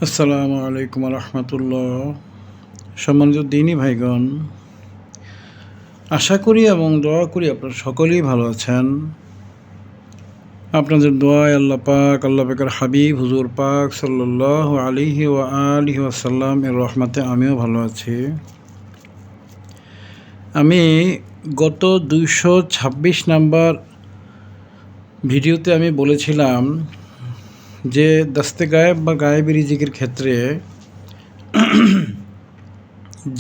আসসালামু আলাইকুম রহমতুল্লাহ। সম্মানিত দিনী ভাইগণ, আশা করি এবং দোয়া করি আপনারা সকলেই ভালো আছেন। আপনাদের দোয়ায় আল্লাহ পাকের হাবিব হুজুর পাক সাল্লাল্লাহু আলাইহি ওয়া আলিহি ওয়াসাল্লাম এর রহমতে আমিও ভালো আছি। আমি গত 226 নাম্বার ভিডিওতে আমি বলেছিলাম যে দস্তে গায়েব বা গায়েবী রিজিকের ক্ষেত্রে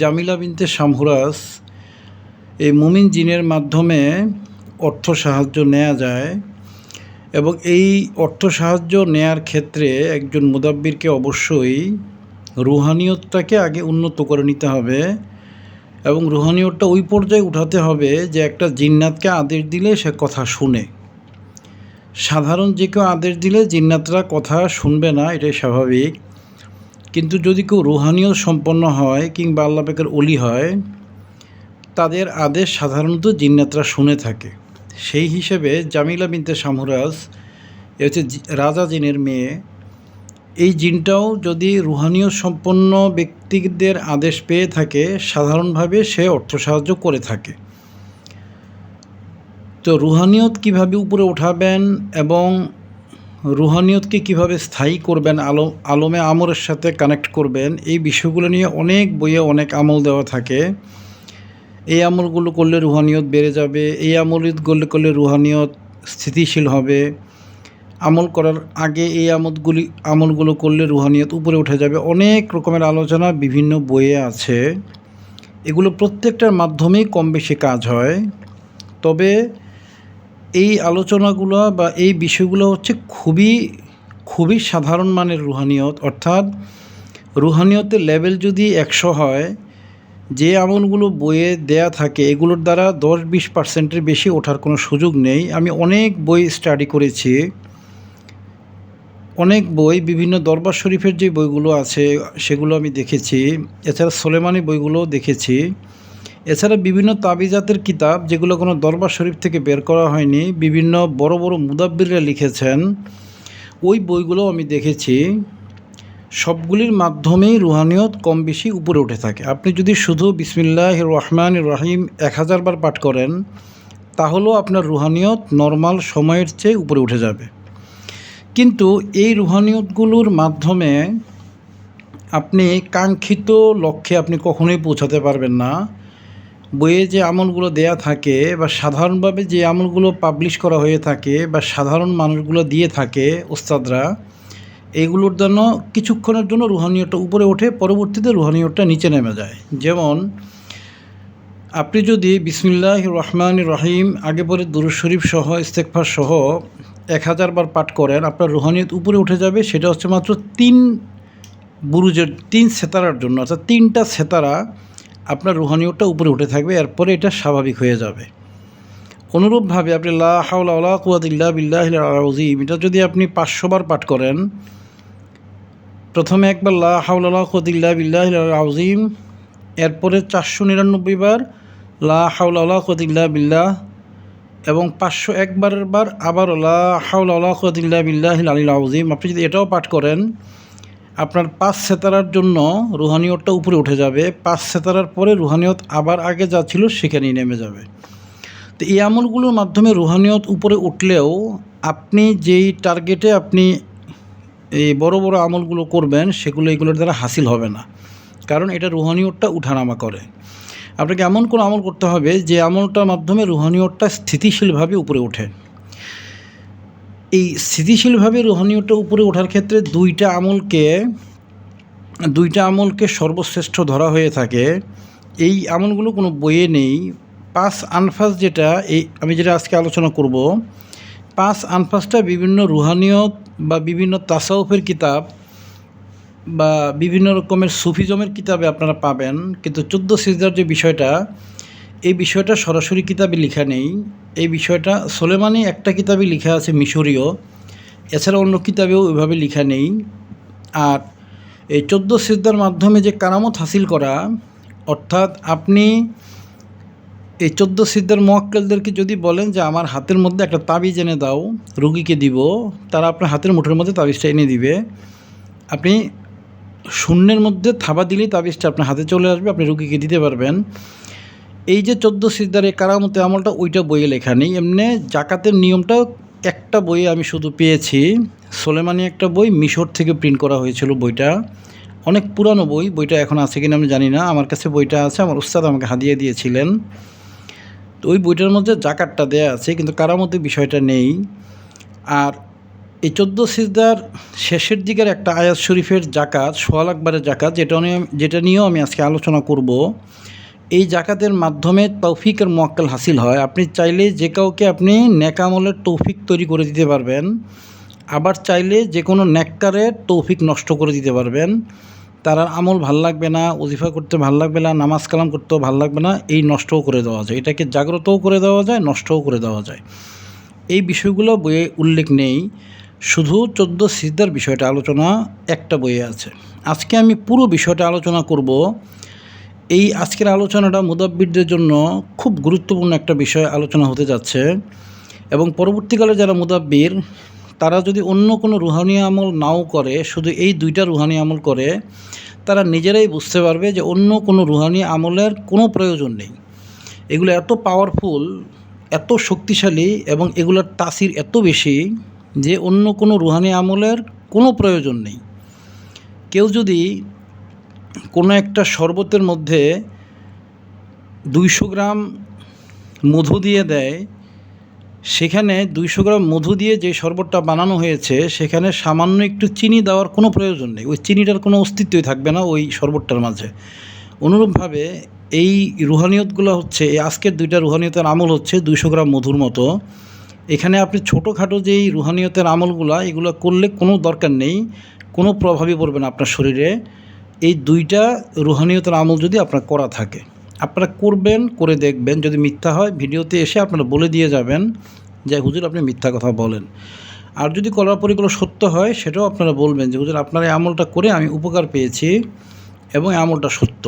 জামিলা বিনতে শামহুরাস এই মুমিন জিনের মাধ্যমে অর্থ সাহায্য নেওয়া যায় এবং এই অর্থ সাহায্য নেয়ার ক্ষেত্রে একজন মুদাব্বিরকে অবশ্যই রুহানিয়তটাকে আগে উন্নত করে নিতে হবে এবং রুহানিয়তটা ওই পর্যায়ে উঠাতে হবে যে একটা জিন্নাতকে আদেশ দিলে সে কথা শুনে। সাধারণ যে কেউ আদেশ দিলে জিন্নাতরা কথা শুনবে না, এটাই স্বাভাবিক। কিন্তু যদি কেউ রুহানিয়ত সম্পন্ন হয় কিংবা আল্লাহ পাকের ওলি হয়, তাদের আদেশ সাধারণত জিন্নাতরা শুনে থাকে। সেই হিসেবে জামিলা বিনতে শামহুরাস এ হচ্ছে রাজা জিনের মেয়ে। এই জিনটাও যদি রুহানিয়ত সম্পন্ন ব্যক্তিদের আদেশ পেয়ে থাকে, সাধারণভাবে সে অর্থ সাহায্য করে থাকে। তো রুহানিয়ত কিভাবে উপরে উঠাবেন এবং রুহানিয়তকে কিভাবে স্থায়ী করবেন, আলমে আমরের সাথে কানেক্ট করবেন, এই বিষয়গুলো নিয়ে অনেক বইয়ে অনেক আমল দেওয়া থাকে। এই আমলগুলো করলে রুহানিয়ত বেড়ে যাবে, এই আমলগুলো করলে রুহানিয়ত স্থিতিশীল হবে, আমল করার আগে এই আমলগুলো করলে রুহানিয়ত উপরে উঠে যাবে। অনেক রকমের আলোচনা বিভিন্ন বইয়ে আছে। এগুলো প্রত্যেকটার মাধ্যমেই কম বেশি কাজ হয়। তবে এই আলোচনাগুলো বা এই বিষয়গুলো হচ্ছে খুবই সাধারণ মানের রুহানিয়ত। অর্থাৎ রুহানিয়তের লেভেল যদি 100 হয়, যে আমলগুলো বইয়ে দেয়া থাকে এগুলোর দ্বারা 10-20% বেশি ওঠার কোনো সুযোগ নেই। আমি অনেক বই স্টাডি করেছি, অনেক বই, বিভিন্ন দরবার শরীফের যে বইগুলো আছে সেগুলো আমি দেখেছি। এছাড়া সোলেমানি বইগুলোও দেখেছি। এছাড়া বিভিন্ন তাবিজাতের কিতাব যেগুলো কোনো দরবার শরীফ থেকে বের করা হয়নি, বিভিন্ন বড় বড় মুদাব্বিররা লিখেছেন, ওই বইগুলো আমি দেখেছি। সবগুলির মাধ্যমেই রুহানিয়ত কম বেশি উপরে উঠে থাকে। আপনি যদি শুধু বিসমিল্লাহির রহমানির রহিম 1000 বার পাঠ করেন, তাহলেও আপনার রুহানিয়ত নর্মাল সময়ের চেয়ে উপরে উঠে যাবে। কিন্তু এই রুহানিয়তগুলোর মাধ্যমে আপনি কাঙ্ক্ষিত লক্ষ্যে আপনি কখনোই পৌঁছাতে পারবেন না। বইয়ে যে আমলগুলো দেয়া থাকে বা সাধারণভাবে যে আমলগুলো পাবলিশ করা হয়ে থাকে বা সাধারণ মানুষগুলো দিয়ে থাকে ওস্তাদরা, এইগুলোর জন্য কিছুক্ষণের জন্য রুহানিয়তটা উপরে ওঠে, পরবর্তীতে রুহানিয়তটা নিচে নেমে যায়। যেমন আপনি যদি বিসমিল্লাহির রহমানির রহিম আগে পরে দুরূদ শরীফ সহ ইস্তেগফার সহ 1000 বার পাঠ করেন, আপনার রুহানিয়ত উপরে উঠে যাবে। সেটা হচ্ছে মাত্র 3 বুরুজের 3 সেতারার জন্য, অর্থাৎ 3টা সেতারা আপনার রুহানিয়তটা উপরে উঠে থাকবে, এরপরে এটা স্বাভাবিক হয়ে যাবে। অনুরূপভাবে আপনি লা হাওলা ওয়ালা কুওয়াতা ইল্লা বিল্লাহিল আযীম, এটা যদি আপনি 500 বার পাঠ করেন, প্রথমে একবার লা হাওলা ওয়ালা কুওয়াতা ইল্লা বিল্লাহিল আযীম, এরপরে 499 বার লা হাওলা ওয়ালা কুওয়াতা ইল্লা বিল্লাহ, এবং 501 বার আবার লা হাওলা ওয়ালা কুওয়াতা ইল্লা বিল্লাহিল আলিয়্যিল আযীম। আপনি যদি এটাও পাঠ করেন, আপনার 5 সেতারার জন্য রুহানিয়তটা উপরে উঠে যাবে। 5 সেতারার পরে রুহানিয়ত আবার আগে যা ছিল সেখানেই নেমে যাবে। তো এই আমলগুলোর মাধ্যমে রুহানিয়ত উপরে উঠলেও আপনি যেই টার্গেটে আপনি এই বড় বড় আমলগুলো করবেন এগুলোর দ্বারা হাসিল হবে না, কারণ এটা রুহানিয়তটা উঠানামা করে। আপনাকে এমন কোনো আমল করতে হবে যে আমলটার মাধ্যমে রুহানিয়তটা স্থিতিশীলভাবে উপরে ওঠে। এই স্থিতিশীলভাবে রুহানিয়তটা উপরে ওঠার ক্ষেত্রে দুইটা আমলকে সর্বশ্রেষ্ঠ ধরা হয়ে থাকে। এই আমলগুলো কোনো বইয়ে নেই। 5 আনফাস, আমি যেটা আজকে আলোচনা করব, 5 আনফাসটা বিভিন্ন রুহানিয়ত বা বিভিন্ন তাসাউফের কিতাব বা বিভিন্ন রকমের সুফিজমের কিতাবে আপনারা পাবেন। কিন্তু 14 সিজদার যে বিষয়টা, এই বিষয়টা সরাসরি কিতাবে লেখা নেই। এই বিষয়টা সোলেমানি একটা কিতাবে লেখা আছে মিশরীয়, এছাড়া অন্য কিতাবেও ওইভাবে লেখা নেই। আর এই 14 সিজদার মাধ্যমে যে কারামত হাসিল করা, অর্থাৎ আপনি এই 14 সিজদার মুওয়াক্কেলদেরকে যদি বলেন যে আমার হাতের মধ্যে একটা তাবিজ এনে দাও, রুগীকে দিব, তারা আপনার হাতের মুঠোর মধ্যে তাবিজটা এনে দিবে। আপনি শূন্যের মধ্যে থাবা দিলেই তাবিজটা আপনার হাতে চলে আসবে, আপনি রুগীকে দিতে পারবেন। এই যে 14 সিজদার এই কারামতে আমলটা ওইটা বইয়ে লেখা নেই। এমনি জাকাতের নিয়মটা একটা বইয়ে আমি শুধু পেয়েছি, সোলেমানি একটা বই, মিশর থেকে প্রিন্ট করা হয়েছিল বইটা। অনেক পুরানো বই, বইটা এখন আছে কিনা আমি জানি না। আমার কাছে বইটা আছে, আমার উস্তাদ আমাকে হাদিয়া দিয়েছিলেন। তো ওই বইটার মধ্যে জাকাতটা দেয়া আছে, কিন্তু কারামতের বিষয়টা নেই। আর এই 14 সিজদার শেষের দিকের একটা আয়াত শরীফের জাকাত, সোয়াল আকবারের জাকাত, যেটা নিয়েও আমি আজকে আলোচনা করব। এই জাকাতের মাধ্যমে তৌফিকের মোয়াক্কেল হাসিল হয়। আপনি চাইলে যে কাউকে আপনি নেক আমলের তৌফিক তৈরি করে দিতে পারবেন, আবার চাইলে যে কোনো নেককারের তৌফিক নষ্ট করে দিতে পারবেন। তার আমল ভাল লাগবে না, ওজিফা করতে ভাল লাগবে না, নামাজ কালাম করতেও ভাল লাগবে না, এই নষ্টও করে দেওয়া যায়। এটাকে জাগ্রতও করে দেওয়া যায়, নষ্টও করে দেওয়া যায়। এই বিষয়গুলো বইয়ে উল্লেখ নেই, শুধু 14 সিজদার বিষয়টা আলোচনা একটা বইয়ে আছে। আজকে আমি পুরো বিষয়টা আলোচনা করব। এই আজকের আলোচনাটা মুদাব্বিরদের জন্য খুব গুরুত্বপূর্ণ একটা বিষয় আলোচনা হতে যাচ্ছে, এবং পরবর্তীকালে যারা মুদাব্বির তারা যদি অন্য কোনো রুহানি আমল নাও করে, শুধু এই দুইটা রুহানি আমল করে, তারা নিজেরাই বুঝতে পারবে যে অন্য কোনো রুহানি আমলের কোনো প্রয়োজন নেই। এগুলো এত পাওয়ারফুল, এত শক্তিশালী, এবং এগুলোর তাসির এত বেশি যে অন্য কোনো রুহানি আমলের কোনো প্রয়োজন নেই। কেউ যদি কোনো একটা শরবতের মধ্যে 200 গ্রাম মধু দিয়ে দেয়, সেখানে 200 গ্রাম মধু দিয়ে যে শরবতটা বানানো হয়েছে সেখানে সামান্য একটু চিনি দেওয়ার কোনো প্রয়োজন নেই। ওই চিনিটার কোনো অস্তিত্বই থাকবে না ওই শরবতটার মাঝে। অনুরূপভাবে এই রুহানিয়তগুলো হচ্ছে, এই আজকের দুইটা রুহানিয়তের আমল হচ্ছে 200 গ্রাম মধুর মতো। এখানে আপনি ছোটোখাটো যেই রুহানিয়তের আমলগুলো, এগুলো করলে কোনো দরকার নেই, কোনো প্রভাবই পড়বে না আপনার শরীরে। এই দুইটা রুহানিয়তের আমল যদি আপনার করা থাকে, আপনারা করবেন, করে দেখবেন। যদি মিথ্যা হয় ভিডিওতে এসে আপনারা বলে দিয়ে যাবেন যে হুজুর আপনি মিথ্যা কথা বলেন। আর যদি করার পর এগুলো সত্য হয় সেটাও আপনারা বলবেন যে হুজুর আপনার এই আমলটা করে আমি উপকার পেয়েছি এবং এই আমলটা সত্য।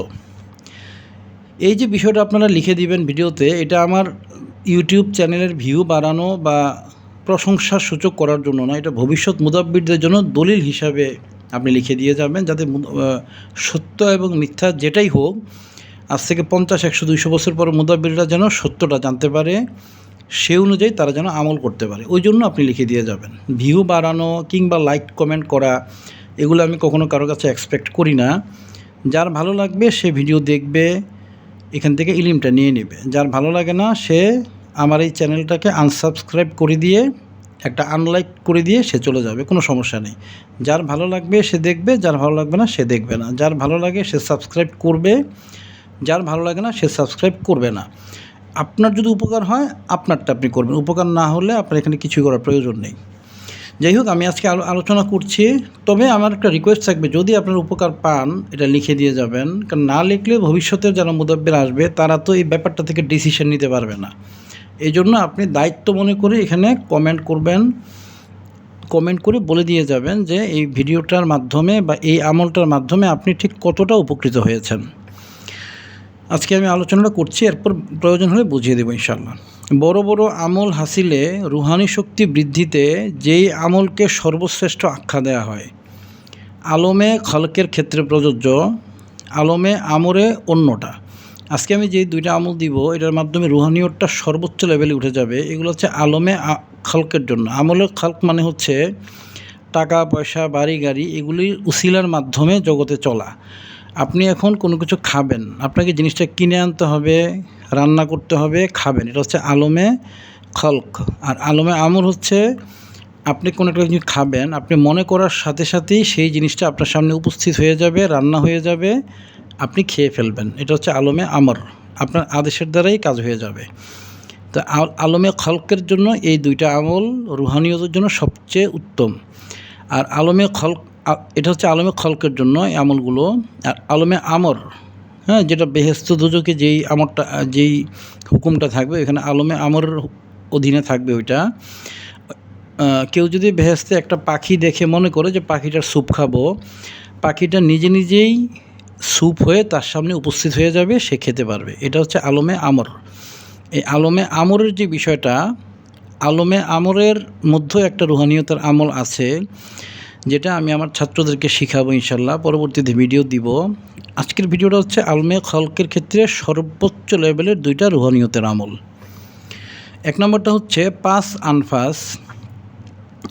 এই যে বিষয়টা আপনারা লিখে দিবেন ভিডিওতে, এটা আমার ইউটিউব চ্যানেলের ভিউ বাড়ানো বা প্রশংসার সূচক করার জন্য না, এটা ভবিষ্যৎ মুদাব্বিরদের জন্য দলিল হিসাবে আপনি লিখে দিয়ে যাবেন, যাতে সত্য এবং মিথ্যা যেটাই হোক, আজ থেকে 50, 100, 200 বছর পর মুদাব্বিররা যেন সত্যটা জানতে পারে, সে অনুযায়ী তারা যেন আমল করতে পারে। ওই জন্য আপনি লিখে দিয়ে যাবেন। ভিউ বাড়ানো কিংবা লাইক কমেন্ট করা এগুলো আমি কখনো কারো কাছে এক্সপেক্ট করি না। যার ভালো লাগবে সে ভিডিও দেখবে, এখান থেকে ইলমটা নিয়ে নেবে। যার ভালো লাগে না সে আমার এই চ্যানেলটাকে আনসাবস্ক্রাইব করে দিয়ে, একটা আনলাইক করে দিয়ে সে চলে যাবে, কোনো সমস্যা নেই। যার ভালো লাগবে সে দেখবে, যার ভালো লাগবে না সে দেখবে না। যার ভালো লাগে সে সাবস্ক্রাইব করবে, যার ভালো লাগে না সে সাবস্ক্রাইব করবে না। আপনার যদি উপকার হয় আপনারটা আপনি করবেন, উপকার না হলে আপনার এখানে কিছুই করার প্রয়োজন নেই। যাই হোক, আমি আজকে আলোচনা করছি, তবে আমার একটা রিকোয়েস্ট থাকবে, যদি আপনার উপকার পান এটা লিখে দিয়ে যাবেন, কারণ না লিখলে ভবিষ্যতের যারা মুদাব্বির আসবে তারা তো এই ব্যাপারটা থেকে ডিসিশন নিতে পারবে না। এই জন্য আপনি দায়িত্ব মনে করে এখানে কমেন্ট করবেন, কমেন্ট করে বলে দিয়ে যাবেন যে এই ভিডিওটার মাধ্যমে বা এই আমলটার মাধ্যমে আপনি ঠিক কতটা উপকৃত হয়েছেন। আজকে আমি আলোচনাটা করছি, এরপর প্রয়োজন হলে বুঝিয়ে দেবো ইনশাআল্লাহ। বড় বড় আমল হাসিলে রুহানি শক্তি বৃদ্ধিতে যেই আমলকে সর্বশ্রেষ্ঠ আখ্যা দেওয়া হয়, আলমে খলকের ক্ষেত্রে প্রযোজ্য, আলমে আমরে অন্যটা। আজকে আমি যে দুইটা আমল দিব এটার মাধ্যমে রুহানিয়তটা সর্বোচ্চ লেভেলে উঠে যাবে। এগুলো হচ্ছে আলমে খলকের জন্য। আমলের খলক মানে হচ্ছে টাকা পয়সা, বাড়ি গাড়ি, এগুলির উসিলার মাধ্যমে জগতে চলা। আপনি এখন কোনো কিছু খাবেন, আপনাকে জিনিসটা কিনে আনতে হবে, রান্না করতে হবে, খাবেন, এটা হচ্ছে আলমে খলক। আর আলমে আমর হচ্ছে আপনি কোনো একটা জিনিস খাবেন, আপনি মনে করার সাথে সাথেই সেই জিনিসটা আপনার সামনে উপস্থিত হয়ে যাবে, রান্না হয়ে যাবে, আপনি খেয়ে ফেলবেন। এটা হচ্ছে আলমে আমর, আপনার আদেশের দ্বারাই কাজ হয়ে যাবে। তো আলমে খলকের জন্য এই দুইটা আমল রুহানিয়তের জন্য সবচেয়ে উত্তম। আর আলমে খলক, এটা হচ্ছে আলমে খলকের জন্য এই আমলগুলো। আর আলমে আমর, হ্যাঁ, যেটা বেহেস্ত দোজকে যেই আমরটা, যেই হুকুমটা থাকবে এখানে আলমে আমরের অধীনে থাকবে ওইটা। কেউ যদি বেহেস্তে একটা পাখি দেখে মনে করে যে পাখিটার স্যুপ খাবো, পাখিটা নিজে নিজেই স্যুপ হয়ে তার সামনে উপস্থিত হয়ে যাবে, সে খেতে পারবে। এটা হচ্ছে আলমে আমর। এই আলমে আমরের যে বিষয়টা, আলমে আমরের মধ্যে একটা রুহানিয়তের আমল আছে যেটা আমি আমার ছাত্রদেরকে শেখাবো ইনশাল্লাহ, পরবর্তীতে ভিডিও দিব। আজকের ভিডিওটা হচ্ছে আলমে খলকের ক্ষেত্রে সর্বোচ্চ লেভেলের 2টা রুহানিয়তের আমল। 1 নম্বরটা হচ্ছে পাস আনফাস।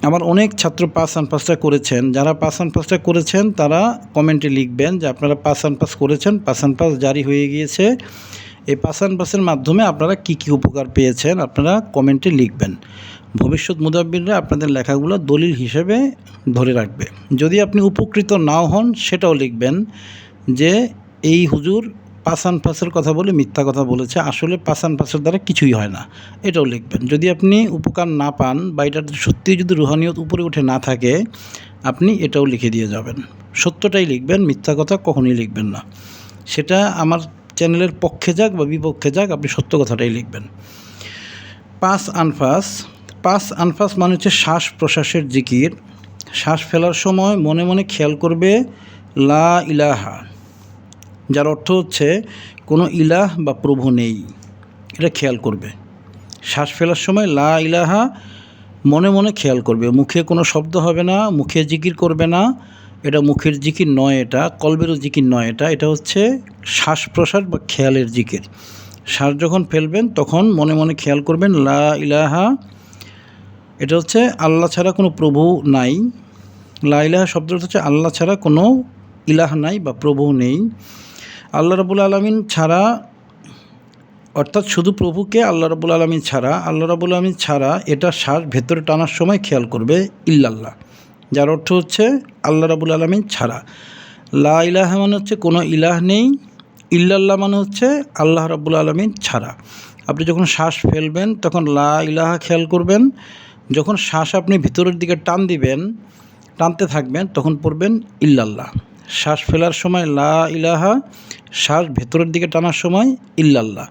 আমার অনেক ছাত্র পাস আনফাসটা করেছেন। যারা পাস আনফাসটা করেছেন তারা কমেন্টে লিখবেন যে আপনারা পাস আনফাস করেছেন, পাস আনফাস জারি হয়ে গিয়েছে। এই পাস আনফাসের মাধ্যমে আপনারা কি কি উপকার পেয়েছেন আপনারা কমেন্টে লিখবেন। ভবিষ্যৎ মুদাব্বিররা আপনাদের লেখাগুলো দলিল হিসেবে ধরে রাখবে। যদি আপনি উপকৃত নাও হন সেটাও লিখবেন যে এই হুজুর পাস আনফাসের কথা বলে মিথ্যা কথা বলেছে, আসলে পাস আনফাসের দ্বারা কিছুই হয় না, এটাও লিখবেন। যদি আপনি উপকার না পান বা এটা সত্যিই যদি রুহানিয়ত উপরে উঠে না থাকে, আপনি এটাও লিখে দিয়ে যাবেন। সত্যটাই লিখবেন, মিথ্যা কথা কখনোই লিখবেন না। সেটা আমার চ্যানেলের পক্ষে যাক বা বিপক্ষে যাক, আপনি সত্য কথাটাই লিখবেন। পাস আনফাস। পাস আনফাস মানে হচ্ছে শ্বাস প্রশ্বাসের জিকির। শ্বাস ফেলার সময় মনে মনে খেয়াল করবে লা ইলাহা, যার অর্থ হচ্ছে কোনো ইলাহ বা প্রভু নেই, এটা খেয়াল করবে। শ্বাস ফেলার সময় লা ইলাহা মনে মনে খেয়াল করবে। মুখে কোনো শব্দ হবে না, মুখে জিকির করবে না, এটা মুখের জিকির নয়, এটা কলবেরও জিকির নয়, এটা হচ্ছে শ্বাস প্রশ্বাস বা খেয়ালের জিকির। শ্বাস যখন ফেলবেন তখন মনে মনে খেয়াল করবেন লা ইলাহা, এটা হচ্ছে আল্লাহ ছাড়া কোনো প্রভু নাই। লা ইলাহা শব্দটা হচ্ছে আল্লাহ ছাড়া কোনো ইলাহ নাই বা প্রভু নেই। আল্লাহ রাব্বুল আলামিন ছাড়া, অর্থাৎ শুধু প্রভুকে আল্লাহ রাব্বুল আলামিন ছাড়া, আল্লাহ রাব্বুল আলামিন ছাড়া এটা শ্বাস ভেতরে টানার সময় খেয়াল করবে ইল্লাল্লাহ, যার অর্থ হচ্ছে আল্লাহ রাব্বুল আলামিন ছাড়া। লা ইলাহা মানে হচ্ছে কোনো ইলাহ নেই, ইল্লাল্লাহ মানে হচ্ছে আল্লাহ রাব্বুল আলামিন ছাড়া। আপনি যখন শ্বাস ফেলবেন তখন লা ইলাহা খেয়াল করবেন। যখন শ্বাস আপনি ভিতরের দিকে টান দিবেন, টানতে থাকবেন, তখন পড়বেন ইল্লাল্লাহ। শ্বাস ফেলার সময় লা ইলাহা, শ্বাস ভেতরের দিকে টানার সময় ইল্লাল্লাহ।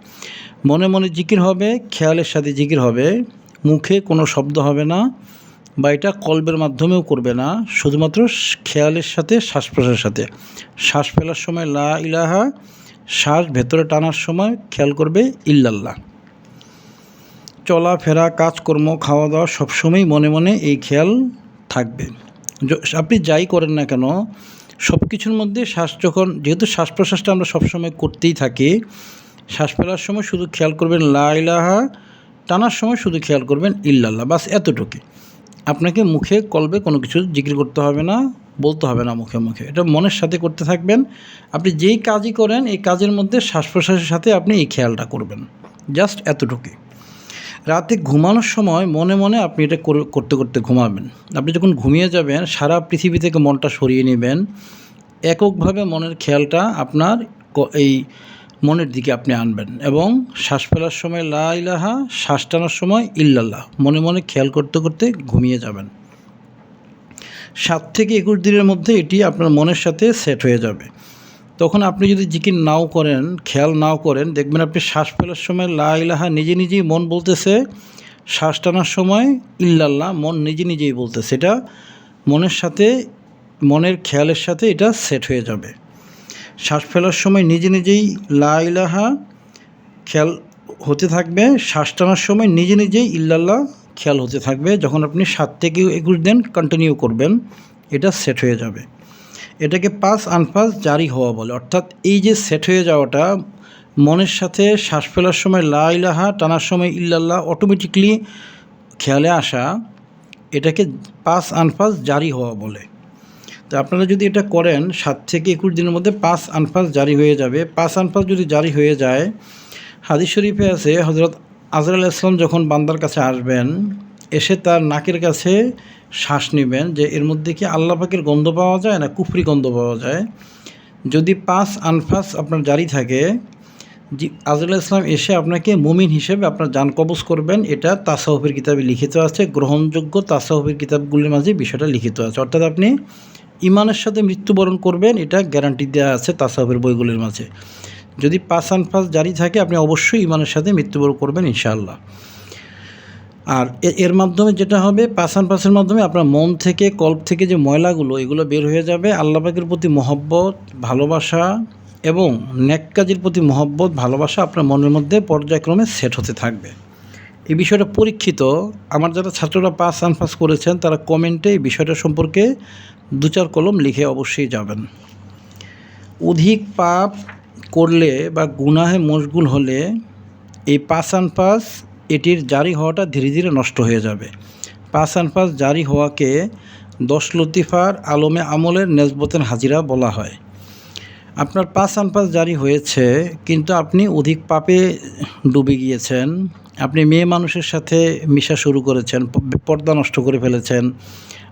মনে মনে জিকির হবে, খেয়ালের সাথে জিকির হবে, মুখে কোনো শব্দ হবে না বা এটা কলবের মাধ্যমেও করবে না, শুধুমাত্র খেয়ালের সাথে শ্বাস প্রশ্বাসের সাথে। শ্বাস ফেলার সময় লা ইলাহা, শ্বাস ভেতরে টানার সময় খেয়াল করবে ইল্লাল্লাহ। চলাফেরা, কাজকর্ম, খাওয়া দাওয়া সবসময় মনে মনে এই খেয়াল থাকবে। আপনি যাই করেন না কেন সব কিছুর মধ্যে শ্বাস যখন, যেহেতু শ্বাস প্রশ্বাসটা আমরা সবসময় করতেই থাকি, শ্বাস ফেলার সময় শুধু খেয়াল করবেন লা ইলাহা, টানার সময় শুধু খেয়াল করবেন ইল্লাল্লাহ, বাস এতটুকু। আপনাকে মুখে কলবে কোনো কিছু জিকির করতে হবে না, বলতে হবে না মুখে মুখে, এটা মনের সাথে করতে থাকবেন। আপনি যেই কাজই করেন এই কাজের মধ্যে শ্বাস প্রশ্বাসের সাথে আপনি এই খেয়ালটা করবেন, জাস্ট এতটুকু। রাতে ঘুমানোর সময় মনে মনে আপনি এটা করতে করতে ঘুমাবেন। আপনি যখন ঘুমিয়ে যাবেন সারা পৃথিবী থেকে মনটা সরিয়ে নেবেন, এককভাবে মনের খেয়ালটা আপনার এই মনের দিকে আপনি আনবেন এবং শ্বাস ফেলার সময় লা ইলাহা, শ্বাস টানার সময় ইল্লাল্লাহ মনে মনে খেয়াল করতে করতে ঘুমিয়ে যাবেন। 7 থেকে 21 দিনের মধ্যে এটি আপনার মনের সাথে সেট হয়ে যাবে। তখন আপনি যদি জিকির নাও করেন, খেয়াল নাও করেন, দেখবেন আপনি শ্বাস ফেলার সময় লা ইলাহা নিজে নিজেই মন বলতেছে, শ্বাস টানার সময় ইল্লাল্লাহ মন নিজে নিজেই বলতেছে। এটা মনের সাথে, মনের খেয়ালের সাথে এটা সেট হয়ে যাবে। শ্বাস ফেলার সময় নিজে নিজেই লা ইলাহা খেয়াল হতে থাকবে, শ্বাস টানার সময় নিজে নিজেই ইল্লাল্লাহ খেয়াল হতে থাকবে। যখন আপনি 7 থেকে 21 দিন কন্টিনিউ করবেন এটা সেট হয়ে যাবে। এটাকে পাস আনফাস জারি হওয়া বলে। অর্থাৎ এই যে সেট হয়ে যাওয়াটা, মনের সাথে শ্বাস ফেলার সময় লা ইলাহা, টানার সময় ইল্লাল্লাহ অটোমেটিকলি খেয়ালে আসা, এটাকে পাস আনফাস জারি হওয়া বলে। তো আপনারা যদি এটা করেন 7 থেকে 21 দিনের মধ্যে পাস আনফাস জারি হয়ে যাবে। পাস আনফাস যদি জারি হয়ে যায়, হাদিস শরীফে আছে হযরত আজরাইল ইসলাম যখন বান্দার কাছে আসবেন, এসে তার নাকের কাছে শ্বাস নেবেন যে এর মধ্যে কি আল্লাহ পাকের গন্ধ পাওয়া যায় না কুফরি গন্ধ পাওয়া যায়। যদি পাস আনফাস আপনার জারি থাকে, আজরাইল ইসলাম এসে আপনাকে মুমিন হিসেবে আপনার জান কবজ করবেন। এটা তাসাউফের কিতাবে লিখিত আছে, গ্রহণযোগ্য তাসাউফের কিতাবগুলির মাঝে বিষয়টা লিখিত আছে। অর্থাৎ আপনি ইমানের সাথে মৃত্যুবরণ করবেন, এটা গ্যারান্টি দেওয়া আছে তাসাউফের বইগুলির মাঝে। যদি পাস আনফাস জারি থাকে আপনি অবশ্যই ইমানের সাথে মৃত্যুবরণ করবেন ইনশাআল্লাহ। আর এর মাধ্যমে যেটা হবে, পাস আনফাসের মাধ্যমে আপনার মন থেকে, কল্প থেকে যে ময়লাগুলো এগুলো বের হয়ে যাবে। আল্লাহ পাকের প্রতি মহব্বত, ভালোবাসা এবং নেক কাজের প্রতি মহব্বত, ভালোবাসা আপনার মনের মধ্যে পর্যায়ক্রমে সেট হতে থাকবে। এই বিষয়টা পরীক্ষিত। আমার যারা ছাত্ররা পাস আনপাস করেছেন তারা কমেন্টে এই বিষয়টা সম্পর্কে 2-4 কলম লিখে অবশ্যই যাবেন। অধিক পাপ করলে বা গুনাহে মশগুল হলে এই পাস আনপাস এটির জারি হওয়াটা ধীরে ধীরে নষ্ট হয়ে যাবে। পাস আনপাস জারি হওয়াকে 10 লতিফার আলমে আমলের নেসবতের হাজিরা বলা হয়। আপনার পাস আনপাস জারি হয়েছে কিন্তু আপনি অধিক পাপে ডুবে গিয়েছেন, আপনি মেয়ে মানুষের সাথে মিশা শুরু করেছেন, পর্দা নষ্ট করে ফেলেছেন,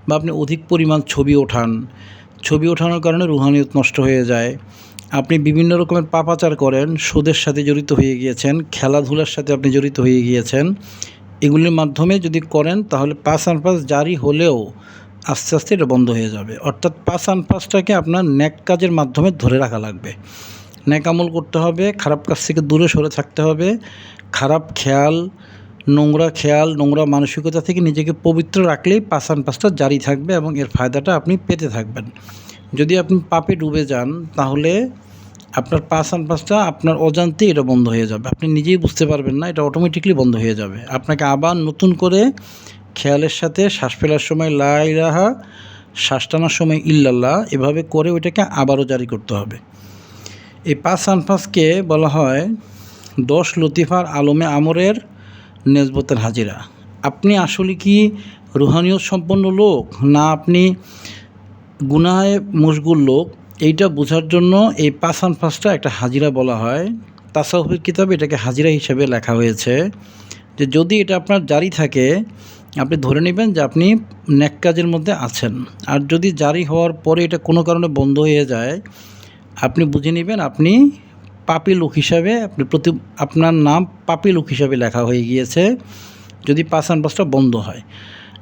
বা আপনি অধিক পরিমাণ ছবি ওঠানোর কারণে রুহানিয়ত নষ্ট হয়ে যায়, আপনি বিভিন্ন রকমের পাপাচার করেন, সুদের সাথে জড়িত হয়ে গিয়েছেন, খেলাধুলার সাথে আপনি জড়িত হয়ে গিয়েছেন, এগুলির মাধ্যমে যদি করেন তাহলে পাস আনপাস জারি হলেও আস্তে আস্তে এটা বন্ধ হয়ে যাবে। অর্থাৎ পাস আনপাসটাকে আপনার নেক কাজের মাধ্যমে ধরে রাখা লাগবে। নেক আমল করতে হবে, খারাপ কাজ থেকে দূরে সরে থাকতে হবে, খারাপ খেয়াল, নোংরা মানসিকতা থেকে নিজেকে পবিত্র রাখলেই পাস আনপাসটা জারি থাকবে এবং এর ফায়দাটা আপনি পেতে থাকবেন। যদি আপনি পাপে ডুবে যান তাহলে আপনার পাস আনপাসটা আপনার অজান্তেই এটা বন্ধ হয়ে যাবে, আপনি নিজেই বুঝতে পারবেন না, এটা অটোমেটিকলি বন্ধ হয়ে যাবে। আপনাকে আবার নতুন করে খেয়ালের সাথে শ্বাস ফেলার সময় লা ইলাহা, শ্বাস টানার সময় ইল্লাল্লাহ, এভাবে করে ওইটাকে আবারও জারি করতে হবে। এই পাস আনপাসকে বলা হয় 10 লতিফার আলমে আমরের নেসবতের হাজিরা। আপনি আসলে কি রুহানিয়ত সম্পন্ন লোক না আপনি গুনাহে মশগুল লোক, এইটা বোঝার জন্য এই পাস আনপাসটা একটা হাজিরা বলা হয়। তাসাউফের কিতাবে এটাকে হাজিরা হিসেবে লেখা হয়েছে যে যদি এটা আপনার জারি থাকে আপনি ধরে নেবেন যে আপনি নেক কাজের মধ্যে আছেন, আর যদি জারি হওয়ার পরে এটা কোনো কারণে বন্ধ হয়ে যায় আপনি বুঝে নেবেন আপনি পাপী লোক হিসাবে, আপনার নাম পাপী লোক হিসাবে লেখা হয়ে গিয়েছে। যদি পাস আনপাসটা বন্ধ হয়,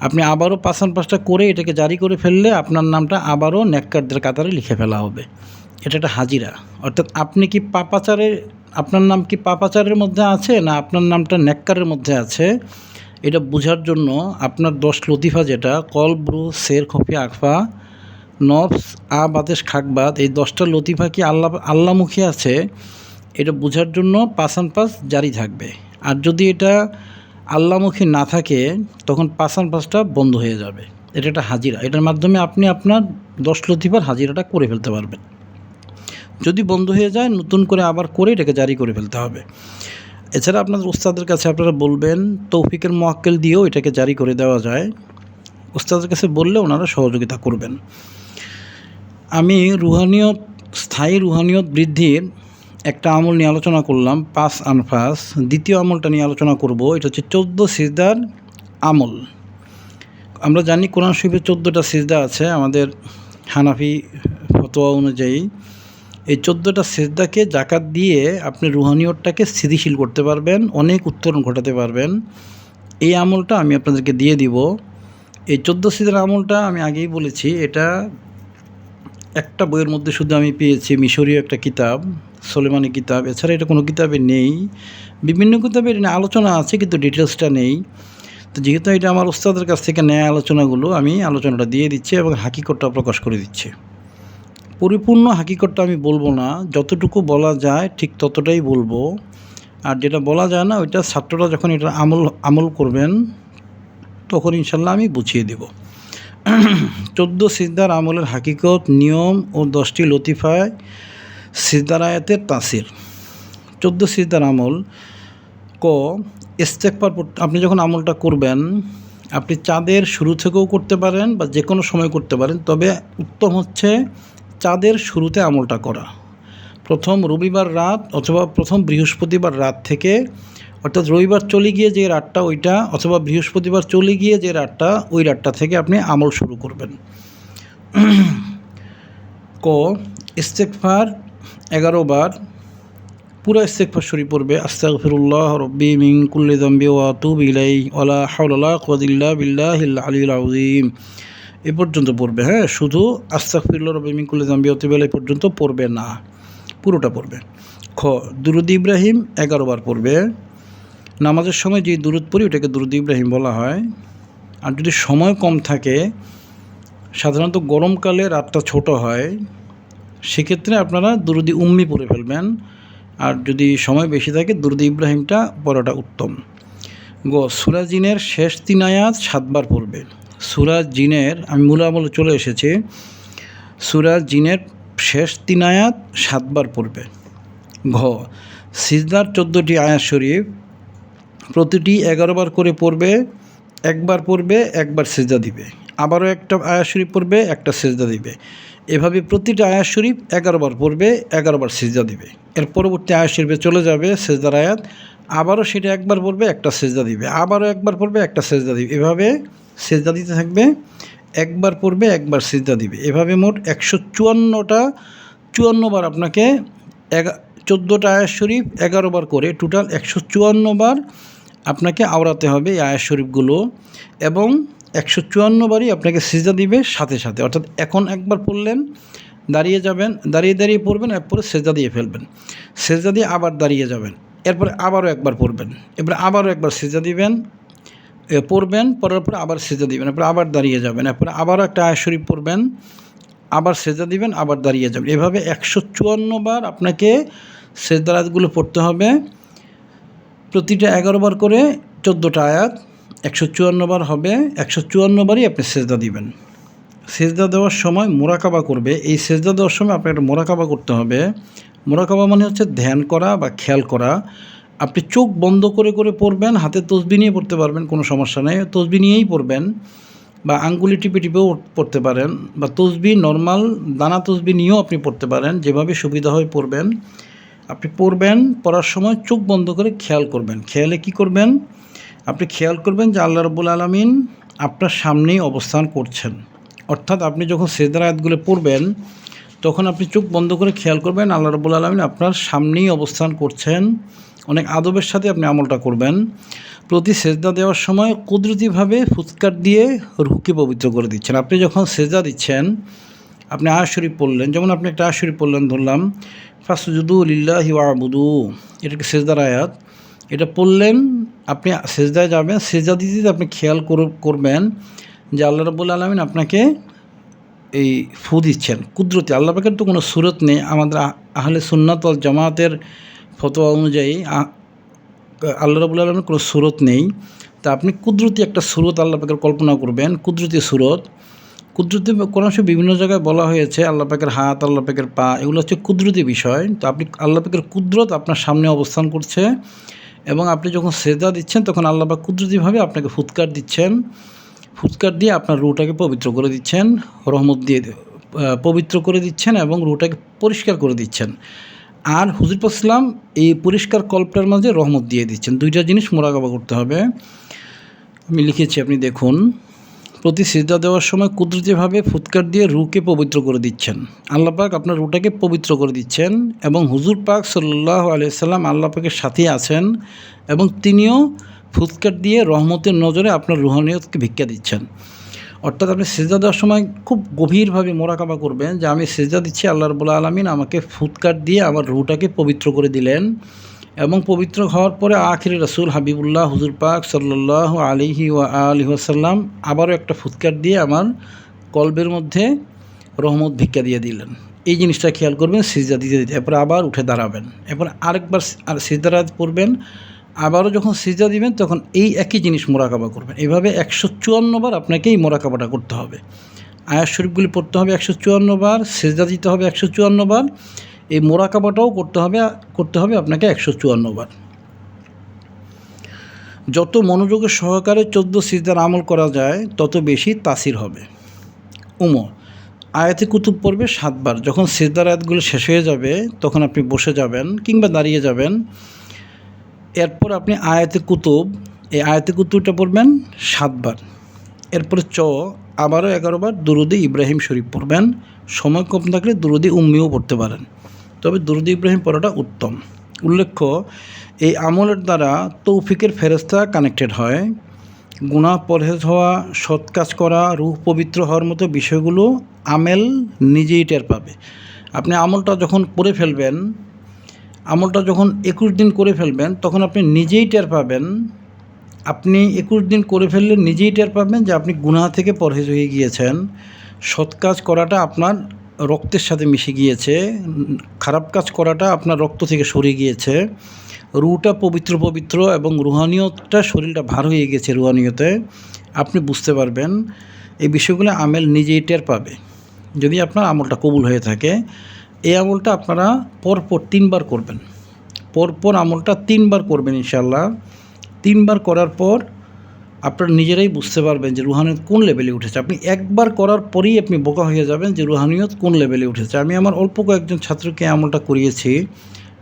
আপনি আবারও পাস আনপাসটা করে এটাকে জারি করে ফেললে আপনার নামটা আবারও নেককারদের কাতারে লিখে ফেলা হবে। এটা একটা হাজিরা। অর্থাৎ আপনি কি আপনার নাম কি পাপাচারের মধ্যে আছে না আপনার নামটা নেককারের মধ্যে আছে, এটা বোঝার জন্য আপনার 10 লতিফা যেটা কলব, রুহ, সের, খফি, আকফা, নফস, বাতেশ, খাকবাত, এই 10টা লতিফা কি আল্লাহমুখী আছে, এটা বোঝার জন্য পাস আনপাস জারি থাকবে। আর যদি এটা আল্লাহমুখী না থাকে তখন পাস আনপাসটা বন্ধ হয়ে যাবে। এটা একটা হাজিরা, এটার মাধ্যমে আপনি আপনার 10 লতিফার হাজিরাটা করে ফেলতে পারবেন। যদি বন্ধ হয়ে যায় নতুন করে আবার করে এটাকে জারি করে ফেলতে হবে। এছাড়া আপনাদের উস্তাদের কাছে আপনারা বলবেন, তৌফিকের মোয়াক্কেল দিয়েও এটাকে জারি করে দেওয়া যায়, উস্তাদের কাছে বললে ওনারা সহযোগিতা করবেন। আমি স্থায়ী রুহানিয়ত বৃদ্ধির একটা আমল নিয়ে আলোচনা করলাম, পাস আনপাস। দ্বিতীয় আমলটা নিয়ে আলোচনা করব, এটা হচ্ছে 14 সিজদার আমল। আমরা জানি কোরআন শরীফে 14টা সিজদা আছে আমাদের হানাফি ফতোয়া অনুযায়ী। এই 14টা সিজদাকে জাকাত দিয়ে আপনি রুহানিয়তটাকে স্থিতিশীল করতে পারবেন, অনেক উত্তরণ ঘটাতে পারবেন। এই আমলটা আমি আপনাদেরকে দিয়ে দিব। এই 14 সিজদার আমলটা আমি আগেই বলেছি, এটা একটা বইয়ের মধ্যে শুধু আমি পেয়েছি, মিশরীয় একটা কিতাব, সোলেমানি কিতাব। এছাড়া এটা কোনো কিতাবে নেই, বিভিন্ন কিতাবে এটা নিয়ে আলোচনা আছে কিন্তু ডিটেলসটা নেই। তো যেহেতু এটা আমার ওস্তাদের কাছ থেকে নেয়া আলোচনাগুলো, আমি আলোচনাটা দিয়ে দিচ্ছি এবং হাকিকতটা প্রকাশ করে দিচ্ছি। পরিপূর্ণ হাকিকতটা আমি বলবো না, যতটুকু বলা যায় ঠিক ততটাই বলবো। আর যেটা বলা যায় না ওইটা ছাত্ররা যখন এটা আমল করবেন তখন ইনশাল্লাহ আমি বুঝিয়ে দেব। 14 সিজদার আমলের হাকিকত, নিয়ম ও 10টি লতিফায় সিজদার আয়াতের তাসির। 14 সিজদার আমল। ইস্তেগফার। আপনি যখন আমলটা করবেন আপনি চাঁদের শুরু থেকেও করতে পারেন বা যে কোনো সময় করতে পারেন, তবে উত্তম হচ্ছে চাঁদের শুরুতে আমলটা করা। প্রথম রবিবার রাত অথবা প্রথম বৃহস্পতিবার রাত থেকে, অর্থাৎ রবিবার চলে গিয়ে যে রাতটা ওইটা, অথবা বৃহস্পতিবার চলে গিয়ে যে রাতটা ওই রাতটা থেকে আপনি আমল শুরু করবেন। ইস্তেগফার 11 বার, পুরো ইস্তেগফার শরীফ পড়বে। আস্তাগফিরুল্লাহ রব্বি মিন কুল্লি যামবি ওয়া আতুবু ইলাইহি ওয়া লা হাওলা ওয়া লা কুওয়াতা ইল্লা বিল্লাহিল আলিয়্যিল আযীম এ পর্যন্ত পড়বে। হ্যাঁ, শুধু আস্তাগফিরুল্লাহ রব্বি মিন কুল্লি যামবি ওয়া আতুবু ইলাইহি পর্যন্ত পড়বে না, পুরোটা পড়বে। দুরুদ ইব্রাহিম 11 বার পড়বে। নামাজের সময় যে দুরুদ পড়ি ওটাকে দুরুদ ইব্রাহিম বলা হয়। আর যদি সময় কম থাকে, সাধারণত গরমকালে রাতটা ছোট হয়, সেক্ষেত্রে আপনারা দুরুদি উম্মি পড়ে ফেলবেন। আর যদি সময় বেশি থাকে দুরুদ ইব্রাহিমটা পড়াটা উত্তম। সূরা জিনের শেষ 3 আয়াত 7 বার পড়বে। সূরা জিনের আমি মূল আমলে চলে এসেছি। সূরা জিনের শেষ 3 আয়াত 7 বার পড়বে। সিজদার 14টি আয়াত শরীফ প্রতিটি 11 বার করে পড়বে। একবার পড়বে, একবার সিজদা দিবে, আবারও একটা আয়াত শরীফ পড়বে, একটা সিজদা দিবে। এভাবে প্রতিটা আয়াত শরীফ 11 বার পড়বে, 11 বার সিজদা দিবে। এর পরবর্তী আয়াত শরীফে চলে যাবে সিজদার আয়াত, আবারও সেটা একবার পড়বে, একটা সিজদা দিবে, আবারও একবার পড়বে, একটা সিজদা দিবে। এভাবে সিজদা দিতে থাকবে, একবার পড়বে, একবার সিজদা দিবে। এভাবে মোট 154 বার আপনাকে 14টা আয়াত শরীফ 11 বার করে টোটাল 154 বার আপনাকে আওড়াতে হবে এই আয়াত শরীফগুলো, এবং 154 বারই আপনাকে সিজদা দিবে সাথে সাথে। অর্থাৎ এখন একবার পড়লেন, দাঁড়িয়ে যাবেন, দাঁড়িয়ে পড়বেন, এরপরে সিজদা দিয়ে ফেলবেন, সিজদা দিয়ে আবার দাঁড়িয়ে যাবেন, এরপরে আবারও একবার পড়বেন, এরপরে আবারও একবার সিজদা দিবেন, পড়বেন, পড়ার পরে আবার সিজদা দিবেন, এরপরে আবার দাঁড়িয়ে যাবেন, এরপরে আবারও একটা আয়াত শরীফ পড়বেন, আবার সিজদা দিবেন, আবার দাঁড়িয়ে যাবেন। এভাবে 154 বার আপনাকে সিজদার আয়াতগুলো পড়তে হবে। প্রতিটা 11 বার করে 14টা আয়াত 154 বার হবে। 154 বারই আপনি সিজদা দিবেন। সিজদা দেওয়ার সময় মোরাকাবা করবে। এই সিজদা দেওয়ার সময় আপনাকে একটা মোরাকাবা করতে হবে। মোরাকাবা মানে হচ্ছে ধ্যান করা বা খেয়াল করা। আপনি চোখ বন্ধ করে করে পড়বেন, হাতে তসবি নিয়ে পড়তে পারবেন, কোনো সমস্যা নেই, তসবি নিয়েই পড়বেন, বা আঙ্গুলি টিপে টিপেও পড়তে পারেন, বা তসবি নর্মাল দানা তসবি নিয়েও আপনি পড়তে পারেন, যেভাবে সুবিধা হয় পড়বেন। আপনি পড়বেন, পড়ার সময় চোখ বন্ধ করে খেয়াল করবেন। খেয়ালে কি করবেন? আপনি খেয়াল করবেন যে আল্লাহ রাব্বুল আলামিন আপনার সামনেই অবস্থান করছেন। অর্থাৎ আপনি যখন সিজদার আয়াতগুলো পড়বেন তখন আপনি চোখ বন্ধ করে খেয়াল করবেন আল্লাহ রাব্বুল আলামিন আপনার সামনেই অবস্থান করছেন। অনেক আদবের সাথে আপনি আমলটা করবেন। প্রতি সিজদা দেওয়ার সময় কুদরতিভাবে ফুৎকার দিয়ে রূহকে পবিত্র করে দিচ্ছেন। আপনি যখন সিজদা দিচ্ছেন, আপনি আয়াত শরীফ পড়লেন, যেমন আপনি একটা আয়াত শরীফ পড়লেন, ধরলাম ফাসজুদু লিল্লাহি ওয়াবুদু, এটাকে সিজদার আয়াত, এটা পড়লেন, আপনি সিজদায় যাবেন, সিজদা দিতে আপনি খেয়াল করবেন যে আল্লাহ রাব্বুল আলামিন আপনাকে এই ফু দিচ্ছেন কুদরতি। আল্লাহ পাকের তো কোনো সুরত নেই। আমাদের আহলে সুন্নাত ওয়াল জামাতের ফতোয়া অনুযায়ী আল্লাহ রাব্বুল আলামিনের কোনো সুরত নেই। তা আপনি কুদরতি একটা সুরত আল্লাহ পাকের কল্পনা করবেন, কুদরতি সুরত। কুদরতি কোরআন শরীফে বিভিন্ন জায়গায় বলা হয়েছে আল্লাহ পাকের হাত, আল্লাহ পাকের পা, এগুলো হচ্ছে কুদরতি বিষয়। তো আপনি আল্লাহ পাকের কুদরত আপনার সামনে অবস্থান করছে, এবং আপনি যখন সিজদা দিচ্ছেন তখন আল্লাহ পাক কুদরতিভাবে আপনাকে ফুৎকার দিচ্ছেন। ফুৎকার দিয়ে আপনার রূহটাকে পবিত্র করে দিচ্ছেন, রহমত দিয়ে পবিত্র করে দিচ্ছেন, এবং রূহটাকে পরিষ্কার করে দিচ্ছেন। আর হুজুর পাক সাল্লাম এই পরিষ্কার কল্পটার মাঝে রহমত দিয়ে দিচ্ছেন। দুইটা জিনিস মোরাকাবা করতে হবে। আমি লিখেছি, আপনি দেখুন। প্রতি সিজদা দেওয়ার সময় কুদরতিভাবে ফুৎকার দিয়ে রূহকে পবিত্র করে দিচ্ছেন। আল্লাহ পাক আপনার রূহটাকে পবিত্র করে দিচ্ছেন, এবং হুজুর পাক সাল্লাল্লাহু আলাইহি সাল্লাম আল্লাহ পাকের সাথেই আছেন, এবং তিনিও ফুৎকার দিয়ে রহমতের নজরে আপনার রুহানিয়তকে ভিক্ষা দিচ্ছেন। অর্থাৎ আপনি সিজদা দেওয়ার সময় খুব গভীরভাবে মোরাকাবা করবেন যে আমি সিজদা দিচ্ছি, আল্লাহ রাব্বুল আলামিন আমাকে ফুৎকার দিয়ে আমার রূহটাকে পবিত্র করে দিলেন, এবং পবিত্র হওয়ার পরে আখিরি রাসূল হাবিবুল্লাহ হুজুর পাক সাল্লাল্লাহু আলাইহি ওয়া আলিহি ওয়াসাল্লাম আবারও একটা ফুৎকার দিয়ে আমার কলবের মধ্যে রহমত ভিক্ষা দিয়ে দিলেন। এই জিনিসটা খেয়াল করবেন সিজদা দিতে দিতে। এরপরে আবার উঠে দাঁড়াবেন, এরপর আরেকবার আর সিজদার আয়াত পড়বেন, আবারও যখন সিজদা দিবেন তখন এই একই জিনিস মোরাকাবা করবেন। এভাবে 154 বার আপনাকে এই মোরাকাবাটা করতে হবে। আয়াত শরীফগুলি পড়তে হবে 154 বার, সিজদা দিতে হবে 154 বার, এই মোরাকাবাটাও করতে হবে আপনাকে 154 বার। যত মনোযোগের সহকারে 14 সিজদার আমল করা যায় তত বেশি তাসির হবে। আয়াতে কুতুব পড়বে 7 বার। যখন সিজদার আয়াতগুলো শেষ হয়ে যাবে তখন আপনি বসে যাবেন কিংবা দাঁড়িয়ে যাবেন। এরপর আপনি আয়াতে কুতুব, এই আয়াতে কুতুবটা পড়বেন 7 বার। এরপরে আবারও 11 বার দুরুদে ইব্রাহিম শরীফ পড়বেন। সময় কম থাকলে দুরুদে উম্মিও পড়তে পারেন, তবে দুরুদে ইব্রাহিম পড়াটা উত্তম। উল্লেখ্য, এই আমলের দ্বারা তৌফিকের ফেরেশতা কানেক্টেড হয়। গুনাহ পরহেজ হওয়া, সৎ কাজ করা, রূহ পবিত্র হওয়ার মতো বিষয়গুলো আমেল নিজেই টের পাবে। আপনি আমলটা যখন করে ফেলবেন, আমলটা যখন 21 দিন করে ফেলবেন তখন আপনি নিজেই টের পাবেন। আপনি 21 দিন করে ফেললে নিজেই টের পাবেন যে আপনি গুনাহ থেকে পরহেজ হয়ে গিয়েছেন। সৎ কাজ করাটা আপনার রক্তের সাথে মিশে গিয়েছে, খারাপ কাজ করাটা আপনার রক্ত থেকে সরে গিয়েছে, রুহটা পবিত্র এবং রুহানিয়তটা শরীরটা ভার হয়ে গেছে রুহানিয়তে, আপনি বুঝতে পারবেন। এই বিষয়গুলো আমেল নিজেই টের পাবে যদি আপনার আমলটা কবুল হয়ে থাকে। এই আমলটা আপনারা পরপর 3 বার করবেন, পরপর আমলটা 3 বার করবেন ইনশাআল্লাহ। 3 বার করার পর আপনারা নিজেরাই বুঝতে পারবেন যে রুহানিয়ত কোন লেভেলে উঠেছে। আপনি একবার করার পরেই আপনি বোকা হয়ে যাবেন যে রুহানিয়ত কোন লেভেলে উঠেছে। আমি আমার অল্প কয়েকজন ছাত্রকে আমলটা করিয়েছি,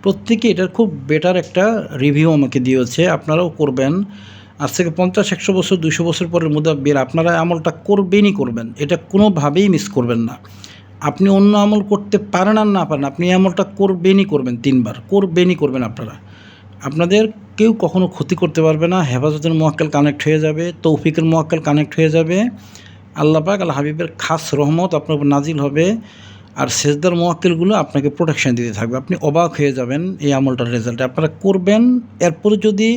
প্রত্যেকে এটার খুব বেটার একটা রিভিউ আমাকে দিয়েছে। আপনারাও করবেন। আজ থেকে 50-100 বছর 200 বছর পরের মধ্যে আপনারা আমলটা করবেন, এটা কোনোভাবেই মিস করবেন না। আপনি অন্য আমল করতে পারেন আর না পারেন, আপনি এই আমলটা করবেন 3 বার, করবেন আপনারা। আপনাদের কেউ কখনো ক্ষতি করতে পারবে না। হেফাজতের মুয়াক্কেল কানেক্ট হয়ে যাবে, তৌফিকের মুয়াক্কেল কানেক্ট হয়ে যাবে, আল্লাহ পাক আল হাবিবের খাস রহমত আপনার উপর নাজিল হবে, আর সেজদার মুয়াক্কেলগুলো আপনাকে প্রোটেকশন দিতে থাকবে। আপনি অবাক হয়ে যাবেন এই আমলটার রেজাল্টে। আপনারা করবেন, এরপরে যদি